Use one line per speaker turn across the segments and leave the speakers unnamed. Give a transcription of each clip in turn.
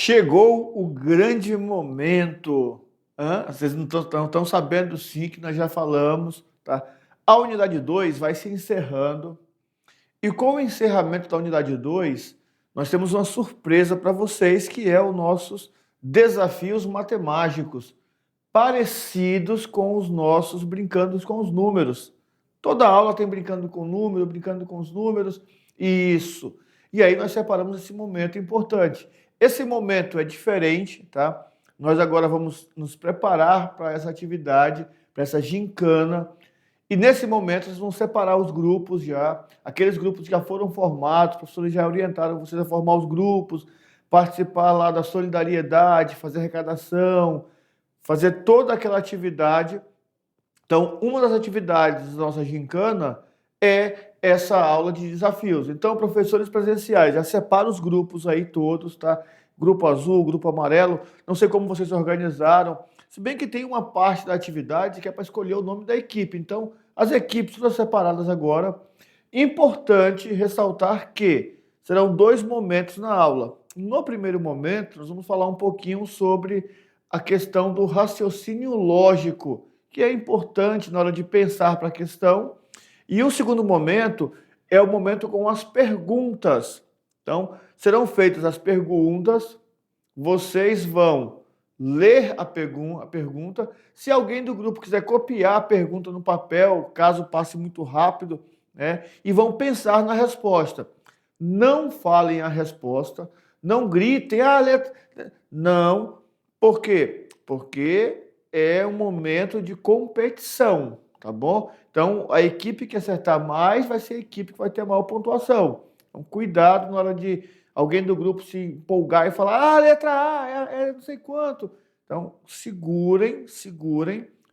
Chegou o grande momento. Vocês não estão sabendo sim que nós já falamos, tá? A unidade 2 vai se encerrando. E com o encerramento da unidade 2, nós temos uma surpresa para vocês, que é os nossos desafios matemáticos, parecidos com os nossos brincando com os números. Toda aula tem brincando com o número, brincando com os números. Isso. E aí nós separamos esse momento importante. Esse momento é diferente, tá? Nós agora vamos nos preparar para essa atividade, para essa gincana. E nesse momento vocês vão separar os grupos já. Aqueles grupos que já foram formados, os professores já orientaram vocês a formar os grupos, participar lá da solidariedade, fazer arrecadação, fazer toda aquela atividade. Então, uma das atividades da nossa gincana é essa aula de desafios. Então, professores presenciais, já separa os grupos aí todos, tá? Grupo azul, grupo amarelo, não sei como vocês se organizaram, se bem que tem uma parte da atividade que é para escolher o nome da equipe. Então, as equipes todas separadas agora. Importante ressaltar que serão dois momentos na aula. No primeiro momento, nós vamos falar um pouquinho sobre a questão do raciocínio lógico, que é importante na hora de pensar para a questão. E o segundo momento é o momento com as perguntas. Então, serão feitas as perguntas, vocês vão ler a pergunta. Se alguém do grupo quiser copiar a pergunta no papel, caso passe muito rápido, né, e vão pensar na resposta. Não falem a resposta, não gritem, letra. Não. Por quê? Porque é um momento de competição, tá bom? Então, a equipe que acertar mais vai ser a equipe que vai ter a maior pontuação. Então, cuidado na hora de alguém do grupo se empolgar e falar, letra A, é não sei quanto. Então, segurem,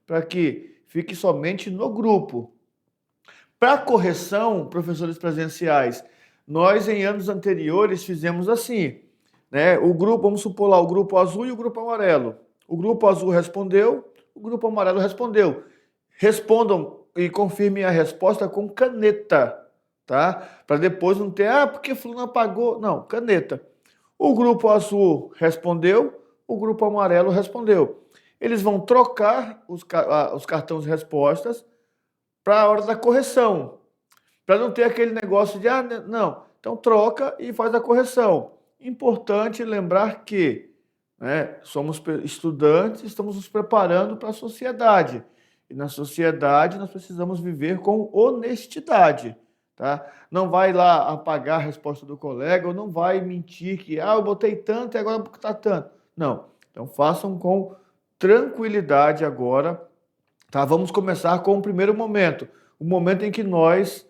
para que fique somente no grupo. Para correção, professores presenciais, nós em anos anteriores fizemos assim, né? O grupo, vamos supor lá, o grupo azul e o grupo amarelo. O grupo azul respondeu, o grupo amarelo respondeu. Respondam e confirmem a resposta com caneta, tá? Para depois não ter, porque fulano apagou. Não, caneta. O grupo azul respondeu, o grupo amarelo respondeu. Eles vão trocar os cartões de respostas para a hora da correção, para não ter aquele negócio de, não. Então troca e faz a correção. Importante lembrar que, né, somos estudantes, estamos nos preparando para a sociedade. E na sociedade nós precisamos viver com honestidade, tá? Não vai lá apagar a resposta do colega, ou não vai mentir que, eu botei tanto e agora está tanto. Não. Então façam com tranquilidade agora, tá? Vamos começar com o primeiro momento, o momento em que nós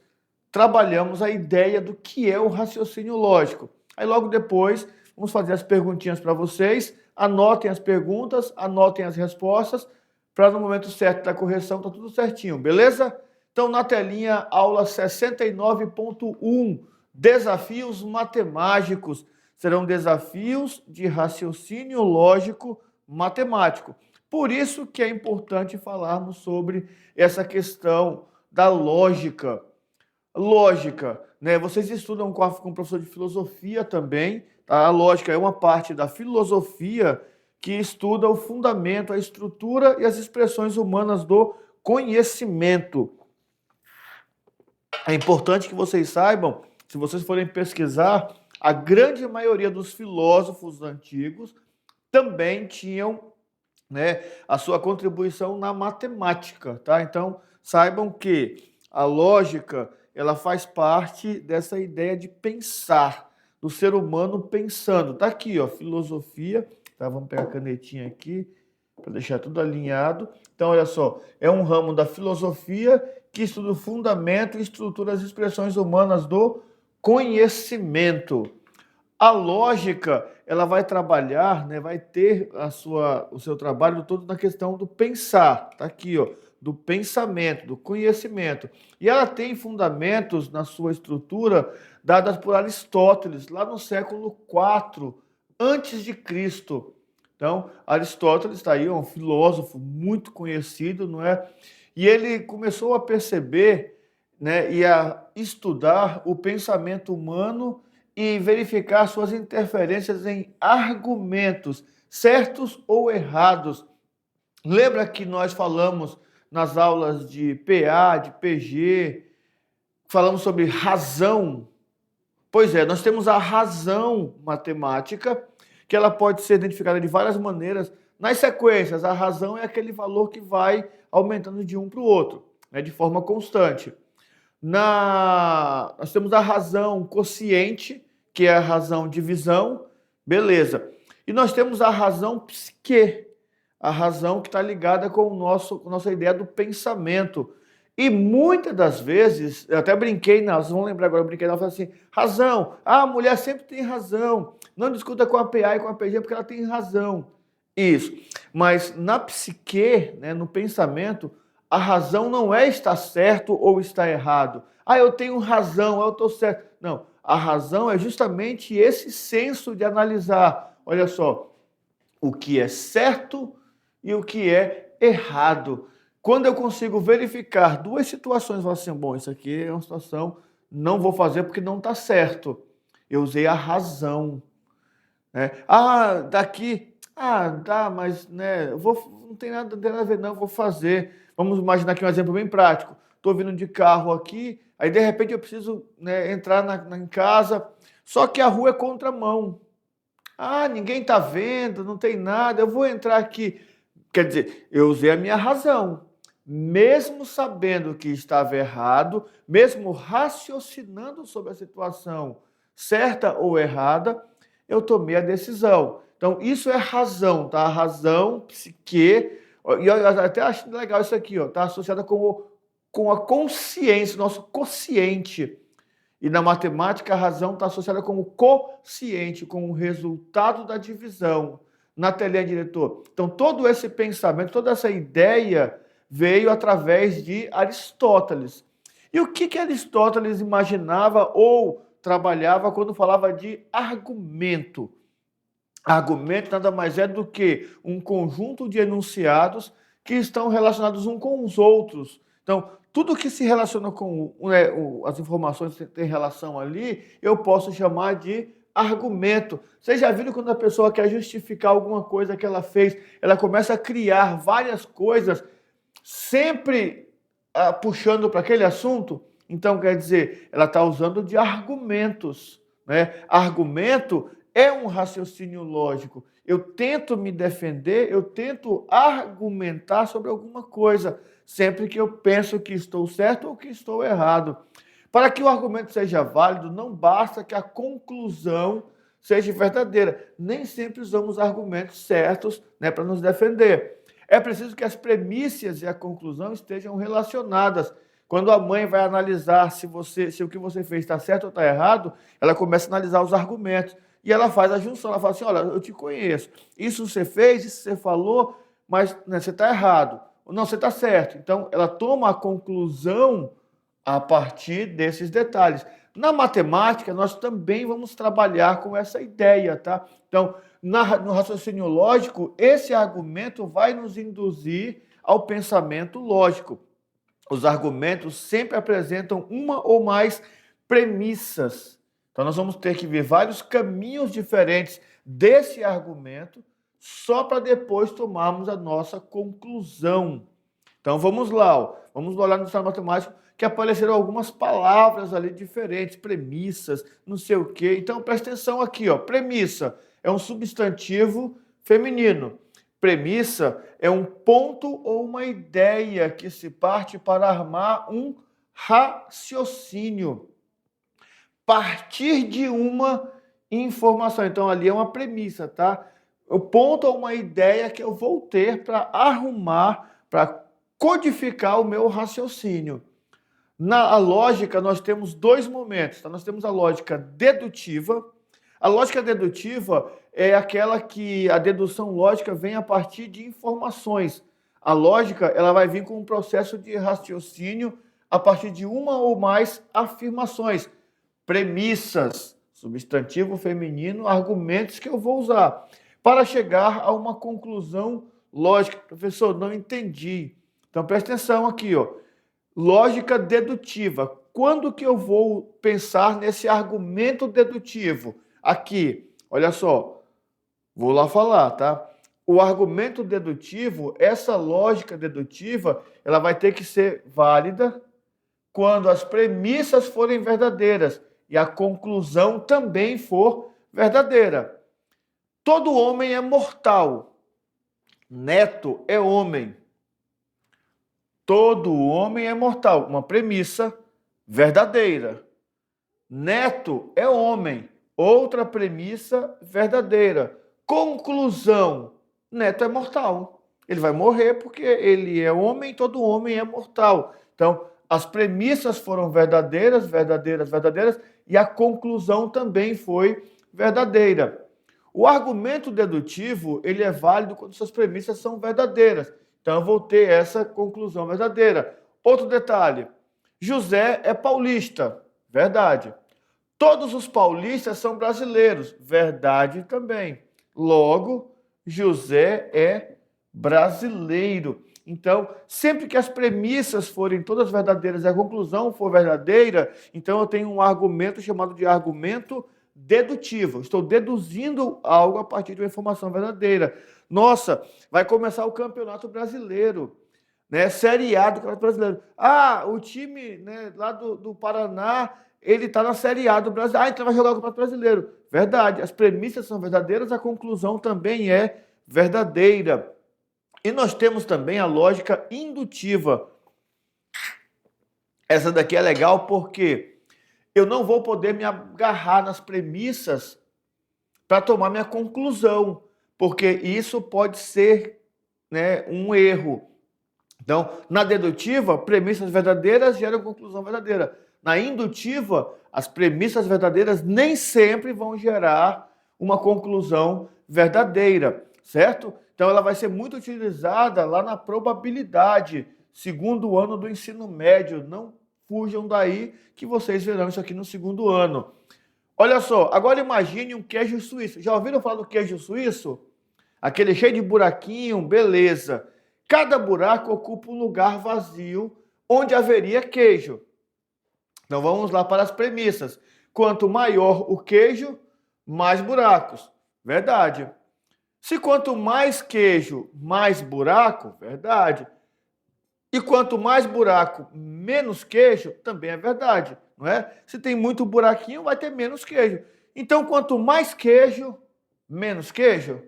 trabalhamos a ideia do que é o raciocínio lógico. Aí logo depois vamos fazer as perguntinhas para vocês, anotem as perguntas, anotem as respostas, para no momento certo da correção tá tudo certinho, beleza? Então na telinha, aula 69.1, desafios matemáticos. Serão desafios de raciocínio lógico matemático. Por isso que é importante falarmos sobre essa questão da lógica. Lógica, né? Vocês estudam com o professor de filosofia também, tá? A lógica é uma parte da filosofia que estuda o fundamento, a estrutura e as expressões humanas do conhecimento. É importante que vocês saibam, se vocês forem pesquisar, a grande maioria dos filósofos antigos também tinham, né, a sua contribuição na matemática, tá? Então, saibam que a lógica, ela faz parte dessa ideia de pensar, do ser humano pensando. Tá aqui, ó, filosofia, tá? Vamos pegar a canetinha aqui para deixar tudo alinhado. Então, olha só, é um ramo da filosofia que estuda o fundamento e estrutura as expressões humanas do conhecimento. A lógica, ela vai trabalhar, né, vai ter o seu trabalho todo na questão do pensar. Tá aqui, ó, do pensamento, do conhecimento. E ela tem fundamentos na sua estrutura dadas por Aristóteles, lá no século IV antes de Cristo. Então, Aristóteles está aí, é um filósofo muito conhecido, não é? E ele começou a perceber, né, e a estudar o pensamento humano e verificar suas interferências em argumentos, certos ou errados. Lembra que nós falamos nas aulas de PA, de PG, falamos sobre razão? Pois é, nós temos a razão matemática, que ela pode ser identificada de várias maneiras. Nas sequências, a razão é aquele valor que vai aumentando de um para o outro, né, de forma constante. Nós temos a razão quociente, que é a razão divisão, beleza. E nós temos a razão psique, a razão que está ligada com a nossa ideia do pensamento. E muitas das vezes, eu até brinquei, vocês vão lembrar agora, eu brinquei, ela falou assim, razão, a mulher sempre tem razão, não discuta com a PA e com a PG porque ela tem razão. Isso, mas na psique, né, no pensamento, a razão não é estar certo ou estar errado. Eu tenho razão, eu estou certo. Não, a razão é justamente esse senso de analisar, olha só, o que é certo e o que é errado. Quando eu consigo verificar duas situações, eu falo assim, bom, isso aqui é uma situação, não vou fazer porque não está certo. Eu usei a razão. Né? Tá, mas né, não tem nada a ver, não, vou fazer. Vamos imaginar aqui um exemplo bem prático. Estou vindo de carro aqui, aí de repente eu preciso, né, entrar em casa, só que a rua é contramão. Ninguém está vendo, não tem nada, eu vou entrar aqui. Quer dizer, eu usei a minha razão. Mesmo sabendo que estava errado, mesmo raciocinando sobre a situação certa ou errada, eu tomei a decisão. Então, isso é razão, tá? A razão, psique, e eu até acho legal isso aqui, ó, tá associada com a consciência, nosso quociente. E na matemática, a razão está associada com o quociente, com o resultado da divisão. Na telinha, diretor. Então, todo esse pensamento, toda essa ideia veio através de Aristóteles. E o que Aristóteles imaginava ou trabalhava quando falava de argumento? Argumento nada mais é do que um conjunto de enunciados que estão relacionados uns com os outros. Então, tudo que se relaciona com as informações que tem relação ali, eu posso chamar de argumento. Vocês já viram quando a pessoa quer justificar alguma coisa que ela fez, ela começa a criar várias coisas, sempre puxando para aquele assunto? Então, quer dizer, ela está usando de argumentos. Né? Argumento é um raciocínio lógico. Eu tento me defender, eu tento argumentar sobre alguma coisa, sempre que eu penso que estou certo ou que estou errado. Para que o argumento seja válido, não basta que a conclusão seja verdadeira. Nem sempre usamos argumentos certos, né, para nos defender. É preciso que as premissas e a conclusão estejam relacionadas. Quando a mãe vai analisar se o que você fez está certo ou está errado, ela começa a analisar os argumentos. E ela faz a junção, ela fala assim, olha, eu te conheço, isso você fez, isso você falou, mas né, você está errado. Não, você está certo. Então, ela toma a conclusão a partir desses detalhes. Na matemática, nós também vamos trabalhar com essa ideia, tá? Então, no raciocínio lógico, esse argumento vai nos induzir ao pensamento lógico. Os argumentos sempre apresentam uma ou mais premissas. Então, nós vamos ter que ver vários caminhos diferentes desse argumento só para depois tomarmos a nossa conclusão. Então, vamos lá. Vamos olhar no estado matemático que apareceram algumas palavras ali diferentes, premissas, não sei o quê. Então, presta atenção aqui. Premissa é um substantivo feminino. Premissa é um ponto ou uma ideia que se parte para armar um raciocínio. Partir de uma informação. Então, ali é uma premissa, tá? O ponto ou uma ideia que eu vou ter para arrumar, para codificar o meu raciocínio. Na lógica, nós temos dois momentos. Tá? Nós temos a lógica dedutiva. A lógica dedutiva é aquela que a dedução lógica vem a partir de informações. A lógica ela vai vir com um processo de raciocínio a partir de uma ou mais afirmações. Premissas, substantivo feminino, argumentos que eu vou usar para chegar a uma conclusão lógica. Professor, não entendi. Então, presta atenção aqui. Lógica dedutiva. quando que eu vou pensar nesse argumento dedutivo? Aqui, olha só, vou lá falar, tá? O argumento dedutivo, essa lógica dedutiva, ela vai ter que ser válida quando as premissas forem verdadeiras e a conclusão também for verdadeira. Todo homem é mortal. Neto é homem. Todo homem é mortal. Uma premissa verdadeira. Neto é homem. Outra premissa verdadeira. Conclusão: Neto é mortal. Ele vai morrer porque ele é homem, todo homem é mortal. Então, as premissas foram verdadeiras, verdadeiras, verdadeiras, e a conclusão também foi verdadeira. O argumento dedutivo, ele é válido quando suas premissas são verdadeiras. Então, eu vou ter essa conclusão verdadeira. Outro detalhe: José é paulista. Verdade. Todos os paulistas são brasileiros. Verdade também. Logo, José é brasileiro. Então, sempre que as premissas forem todas verdadeiras e a conclusão for verdadeira, então eu tenho um argumento chamado de argumento dedutivo. Estou deduzindo algo a partir de uma informação verdadeira. Nossa, vai começar o Campeonato Brasileiro, né? Série A do Campeonato Brasileiro. Ah, o time, né, lá do Paraná, ele está na Série A do Brasil. Ah, então vai jogar o Campeonato Brasileiro. Verdade, as premissas são verdadeiras, a conclusão também é verdadeira. E nós temos também a lógica indutiva. Essa daqui é legal porque eu não vou poder me agarrar nas premissas para tomar minha conclusão, porque isso pode ser, né, um erro. Então, na dedutiva, premissas verdadeiras geram conclusão verdadeira. Na indutiva, as premissas verdadeiras nem sempre vão gerar uma conclusão verdadeira, certo? Então, ela vai ser muito utilizada lá na probabilidade, segundo ano do ensino médio. Não fujam daí que vocês verão isso aqui no segundo ano. Olha só, agora imagine um queijo suíço. Já ouviram falar do queijo suíço? Aquele cheio de buraquinho, beleza. Cada buraco ocupa um lugar vazio onde haveria queijo. Então vamos lá para as premissas. Quanto maior o queijo, mais buracos. Verdade. Se quanto mais queijo, mais buraco, verdade. E quanto mais buraco, menos queijo, também é verdade, não é? Se tem muito buraquinho, vai ter menos queijo. Então, quanto mais queijo, menos queijo.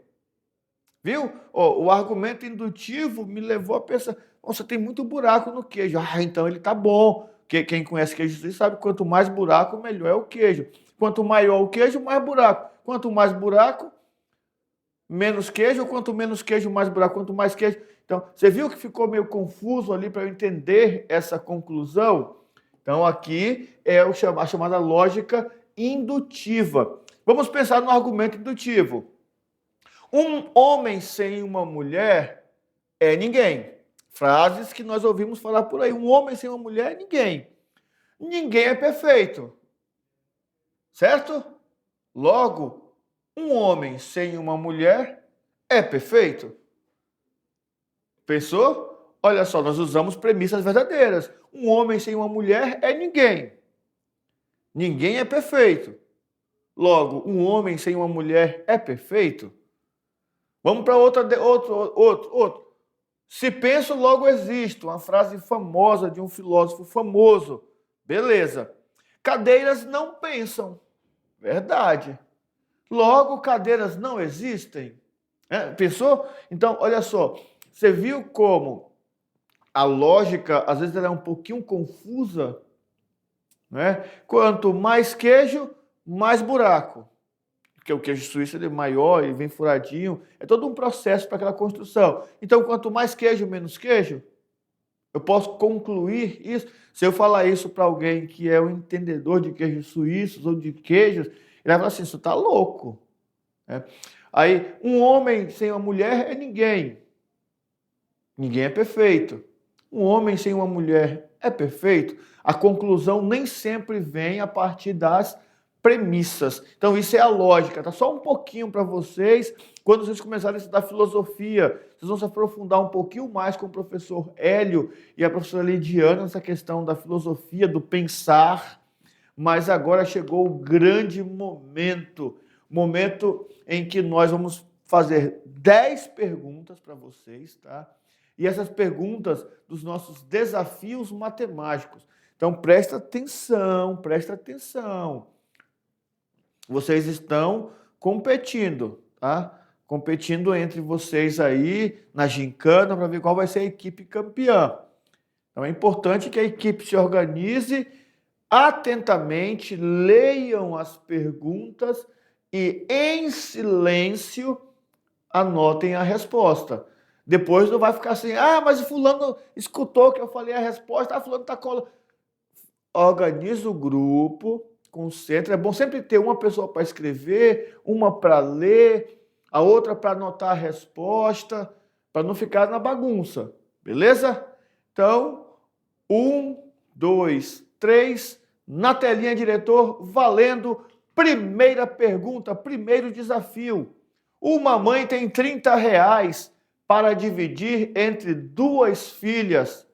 Viu? Oh, o argumento indutivo me levou a pensar, nossa, tem muito buraco no queijo. Ah, então ele tá bom. Quem conhece queijo sabe que quanto mais buraco, melhor é o queijo. Quanto maior o queijo, mais buraco. Quanto mais buraco, menos queijo. Quanto menos queijo, mais buraco. Quanto mais queijo. Então, você viu que ficou meio confuso ali para eu entender essa conclusão? Então, aqui é a chamada lógica indutiva. Vamos pensar no argumento indutivo. Um homem sem uma mulher é ninguém. Frases que nós ouvimos falar por aí. Um homem sem uma mulher é ninguém. Ninguém é perfeito. Certo? Logo, um homem sem uma mulher é perfeito. Pensou? Olha só, nós usamos premissas verdadeiras. Um homem sem uma mulher é ninguém. Ninguém é perfeito. Logo, um homem sem uma mulher é perfeito? Vamos para outro. Se penso, logo existo. Uma frase famosa de um filósofo famoso. Beleza. Cadeiras não pensam. Verdade. Logo, cadeiras não existem. Pensou? Então, olha só. Você viu como a lógica, às vezes, ela é um pouquinho confusa? Né? Quanto mais queijo, mais buraco. Porque o queijo suíço ele é maior, ele vem furadinho. É todo um processo para aquela construção. Então, quanto mais queijo, menos queijo. Eu posso concluir isso. Se eu falar isso para alguém que é um entendedor de queijos suíços ou de queijos, ele vai falar assim, você está louco. Aí, um homem sem uma mulher é ninguém. Ninguém é perfeito. Um homem sem uma mulher é perfeito? A conclusão nem sempre vem a partir das premissas. Então, isso é a lógica. Tá só um pouquinho para vocês. Quando vocês começarem a estudar filosofia, vocês vão se aprofundar um pouquinho mais com o professor Hélio e a professora Lidiana nessa questão da filosofia, do pensar. Mas agora chegou o grande momento em que nós vamos fazer 10 perguntas para vocês, tá? E essas perguntas dos nossos desafios matemáticos. Então, presta atenção, presta atenção. Vocês estão competindo, tá? Competindo entre vocês aí na gincana para ver qual vai ser a equipe campeã. Então, é importante que a equipe se organize atentamente, leiam as perguntas e, em silêncio, anotem a resposta. Depois não vai ficar assim, mas o fulano escutou que eu falei a resposta, fulano está colando. Organiza o grupo, concentra. É bom sempre ter uma pessoa para escrever, uma para ler, a outra para anotar a resposta, para não ficar na bagunça, beleza? Então, 1, 2, 3, na telinha, diretor, valendo. Primeira pergunta, primeiro desafio. Uma mãe tem R$ 30 para dividir entre 2 filhas.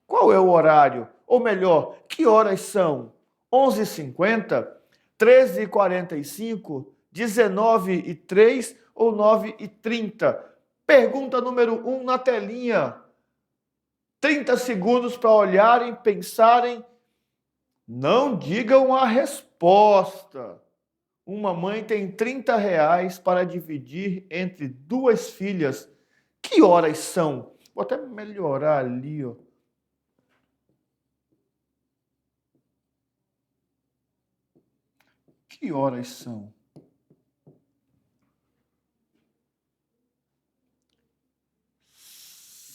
Qual é o horário? Ou melhor, que horas são? 11h50, 13h45, 19h03 ou 9h30? Pergunta número 1 na telinha. 30 segundos para olharem, pensarem. Não digam a resposta. Uma mãe tem R$ 30 para dividir entre 2 filhas. Que horas são? Vou até melhorar ali, ó. Que horas são?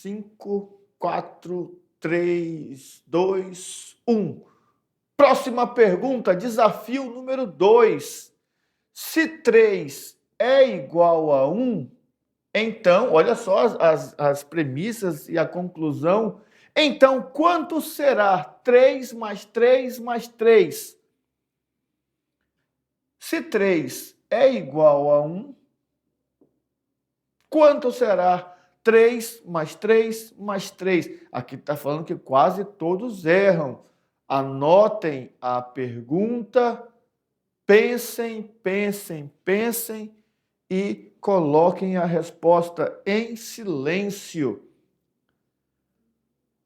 5, 4, 3, 2, 1. Próxima pergunta, desafio número 2. Se 3 é igual a 1, então, olha só as premissas e a conclusão. Então, quanto será 3 mais 3 mais 3? Se 3 é igual a 1, quanto será 3 mais 3 mais 3? Aqui está falando que quase todos erram. Anotem a pergunta, pensem, pensem, pensem e coloquem a resposta em silêncio.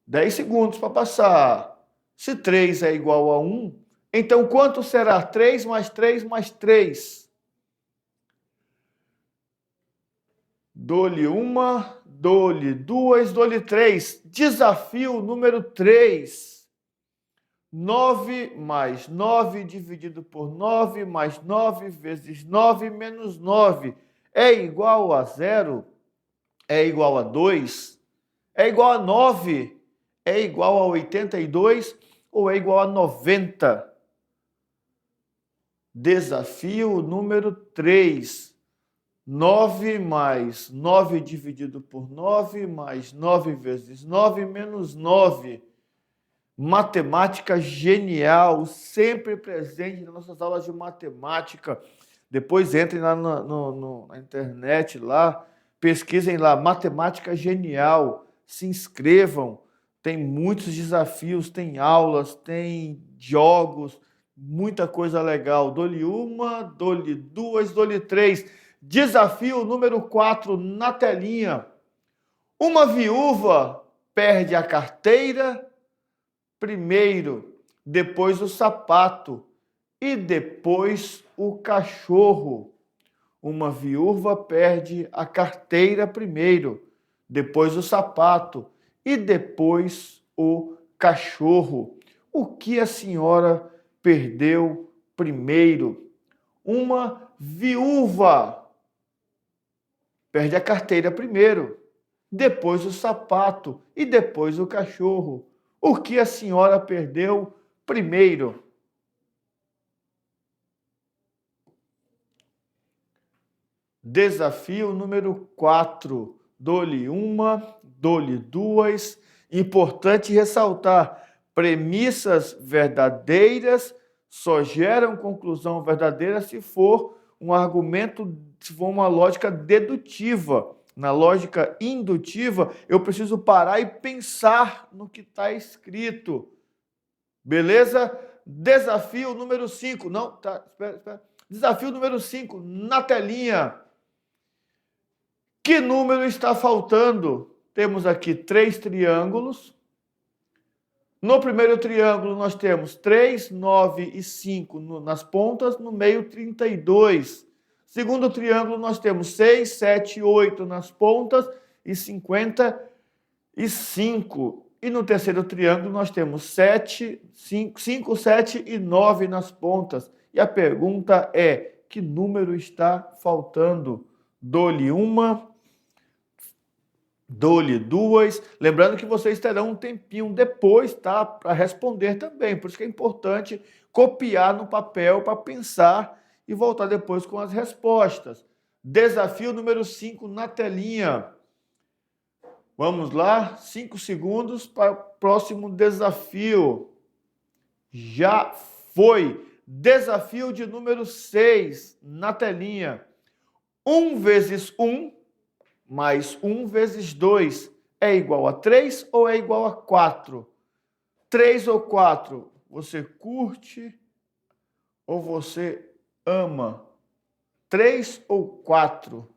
10 segundos para passar. Se 3 é igual a 1, então quanto será 3 mais 3 mais 3? Dou-lhe uma, dou-lhe duas, dou-lhe 3. Desafio número 3. 9 mais 9 dividido por 9 mais 9 vezes 9 menos 9 é igual a 0? É igual a 2? É igual a 9? É igual a 82 ou é igual a 90? Desafio número 3. 9 mais 9 dividido por 9 mais 9 vezes 9 menos 9. Matemática genial, sempre presente nas nossas aulas de matemática. Depois entrem lá na internet, lá, pesquisem lá, matemática genial, se inscrevam. Tem muitos desafios, tem aulas, tem jogos, muita coisa legal. Dou-lhe uma, dou-lhe duas, dou-lhe 3. Desafio número 4 na telinha. Uma viúva perde a carteira primeiro, depois o sapato e depois o cachorro. Uma viúva perde a carteira primeiro, depois o sapato e depois o cachorro. O que a senhora perdeu primeiro? Uma viúva perde a carteira primeiro, depois o sapato e depois o cachorro. O que a senhora perdeu primeiro? Desafio número 4. Dou-lhe uma, dou-lhe duas. Importante ressaltar: premissas verdadeiras só geram conclusão verdadeira se for um argumento, se for uma lógica dedutiva. Na lógica indutiva, eu preciso parar e pensar no que está escrito. Beleza? Desafio número 5. Não, tá, espera. Desafio número 5, na telinha. Que número está faltando? Temos aqui 3 triângulos. No primeiro triângulo, nós temos 3, 9 e 5 nas pontas, no meio 32. Segundo triângulo, nós temos 6, 7 e 8 nas pontas e 55. E no terceiro triângulo, nós temos 5, 7 e 9 nas pontas. E a pergunta é, que número está faltando? Dou-lhe uma, dou-lhe duas. Lembrando que vocês terão um tempinho depois, tá, para responder também. Por isso que é importante copiar no papel para pensar e voltar depois com as respostas. Desafio número 5 na telinha. Vamos lá, 5 segundos para o próximo desafio. Já foi. Desafio de número 6 na telinha. 1 vezes 1 mais 1 vezes 2 é igual a 3 ou é igual a 4? 3 ou 4? Você curte ou você ama? 3 ou 4?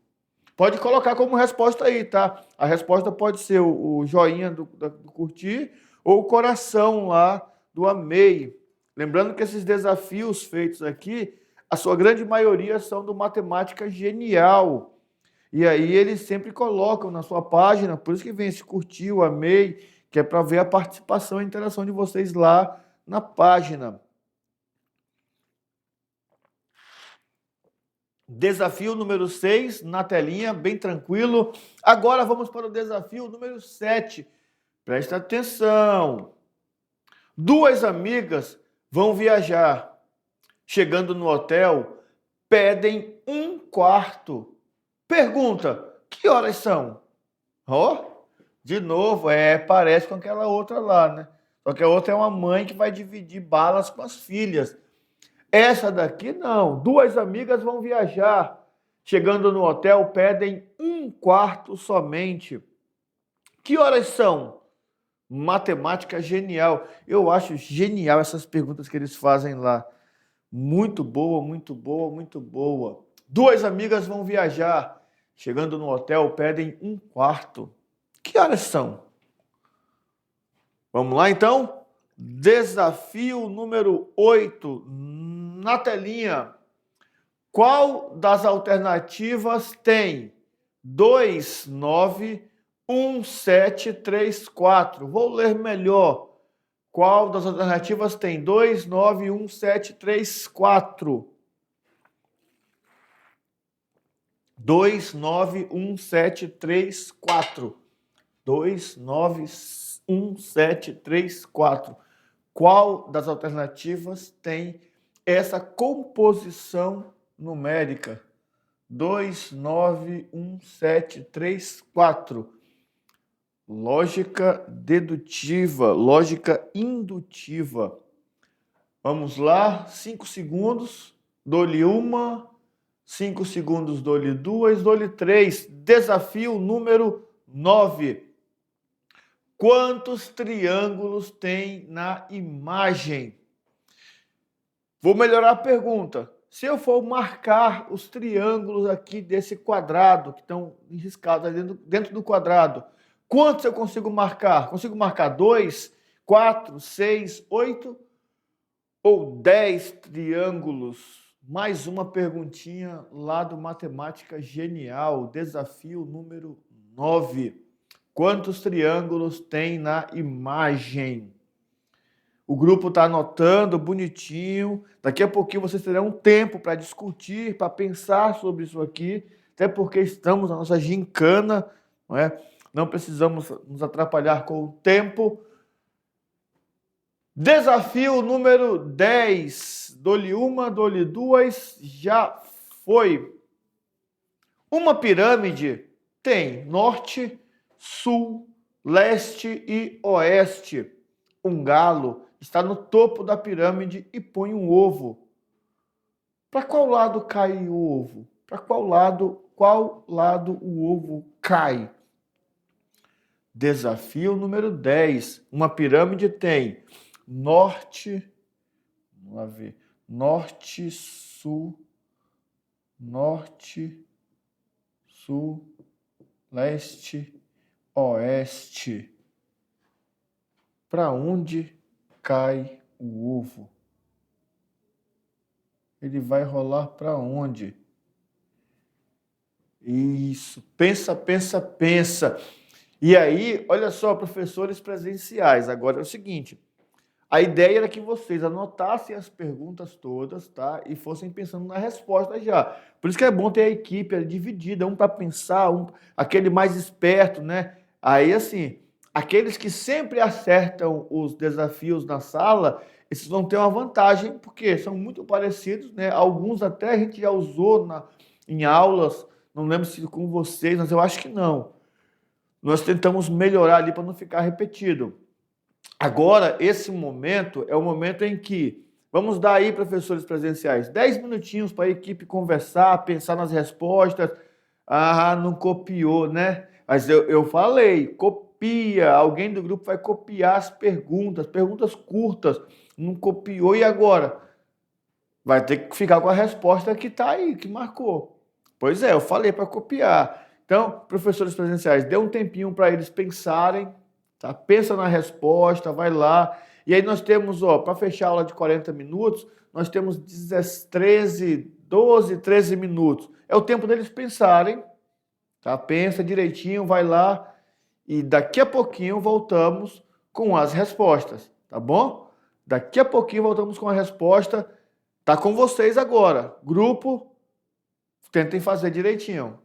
Pode colocar como resposta aí, tá? A resposta pode ser o joinha do curtir ou o coração lá do amei. Lembrando que esses desafios feitos aqui, a sua grande maioria são do Matemática Genial. E aí eles sempre colocam na sua página, por isso que vem esse curtir, o amei, que é para ver a participação e a interação de vocês lá na página. Desafio número 6 na telinha, bem tranquilo. Agora vamos para o desafio número 7. Presta atenção. 2 amigas vão viajar. Chegando no hotel, pedem 1/4. Pergunta, que horas são? De novo, parece com aquela outra lá, né? Só que a outra é uma mãe que vai dividir balas com as filhas. Essa daqui não. 2 amigas vão viajar. Chegando no hotel, pedem 1/4 somente. Que horas são? Matemática genial. Eu acho genial essas perguntas que eles fazem lá. Muito boa, muito boa, muito boa. 2 amigas vão viajar. Chegando no hotel, pedem 1/4. Que horas são? Vamos lá, então? Desafio número 8, na telinha. Qual das alternativas tem 2, 9, 1, 7, 3, 4? Vou ler melhor. Qual das alternativas tem 2, 9, 1, 7, 3, 4? 2, 9, 1, 7, 3, 4. 2, 9, 1, 7, 3, 4. Qual das alternativas tem essa composição numérica? 2, 9, 1, 7, 3, 4. Lógica dedutiva, lógica indutiva. Vamos lá, 5 segundos, dou-lhe uma, 5 segundos, dou-lhe duas, dou-lhe 3. Desafio número 9. Quantos triângulos tem na imagem? Vou melhorar a pergunta. Se eu for marcar os triângulos aqui desse quadrado, que estão riscados dentro do quadrado, quantos eu consigo marcar? Consigo marcar 2, 4, 6, 8 ou 10 triângulos? Mais uma perguntinha lá do Matemática Genial, desafio número 9. Quantos triângulos tem na imagem? O grupo está anotando bonitinho. Daqui a pouquinho vocês terão um tempo para discutir, para pensar sobre isso aqui, até porque estamos na nossa gincana, não é? Não precisamos nos atrapalhar com o tempo. Desafio número 10. Dou-lhe uma, dou-lhe duas, já foi. Uma pirâmide tem norte, sul, leste e oeste. Um galo está no topo da pirâmide e põe um ovo. Para qual lado cai o ovo? Para qual lado o ovo cai? Desafio número 10. Uma pirâmide tem norte, vamos lá ver, norte, sul, leste, oeste. Para onde cai o ovo? Ele vai rolar para onde? Isso, pensa, pensa, pensa. E aí, olha só, professores presenciais, agora é o seguinte, a ideia era que vocês anotassem as perguntas todas, tá? E fossem pensando na resposta já. Por isso que é bom ter a equipe dividida, um para pensar, aquele mais esperto, né? Aí, assim, aqueles que sempre acertam os desafios na sala, esses vão ter uma vantagem, porque são muito parecidos, né? Alguns até a gente já usou em aulas, não lembro se com vocês, mas eu acho que não. Nós tentamos melhorar ali para não ficar repetido. Agora, esse momento é o momento em que vamos dar aí, professores presenciais, 10 minutinhos para a equipe conversar, pensar nas respostas. Ah, não copiou, né? Mas eu falei, copia. Alguém do grupo vai copiar as perguntas curtas. Não copiou e agora? Vai ter que ficar com a resposta que está aí, que marcou. Pois é, eu falei para copiar. Então, professores presenciais, dê um tempinho para eles pensarem, tá? Pensa na resposta, vai lá. E aí nós temos, ó, para fechar a aula de 40 minutos, nós temos 12, 13 minutos. É o tempo deles pensarem, tá? Pensa direitinho, vai lá e daqui a pouquinho voltamos com as respostas, tá bom? Daqui a pouquinho voltamos com a resposta. Tá com vocês agora. Grupo, tentem fazer direitinho.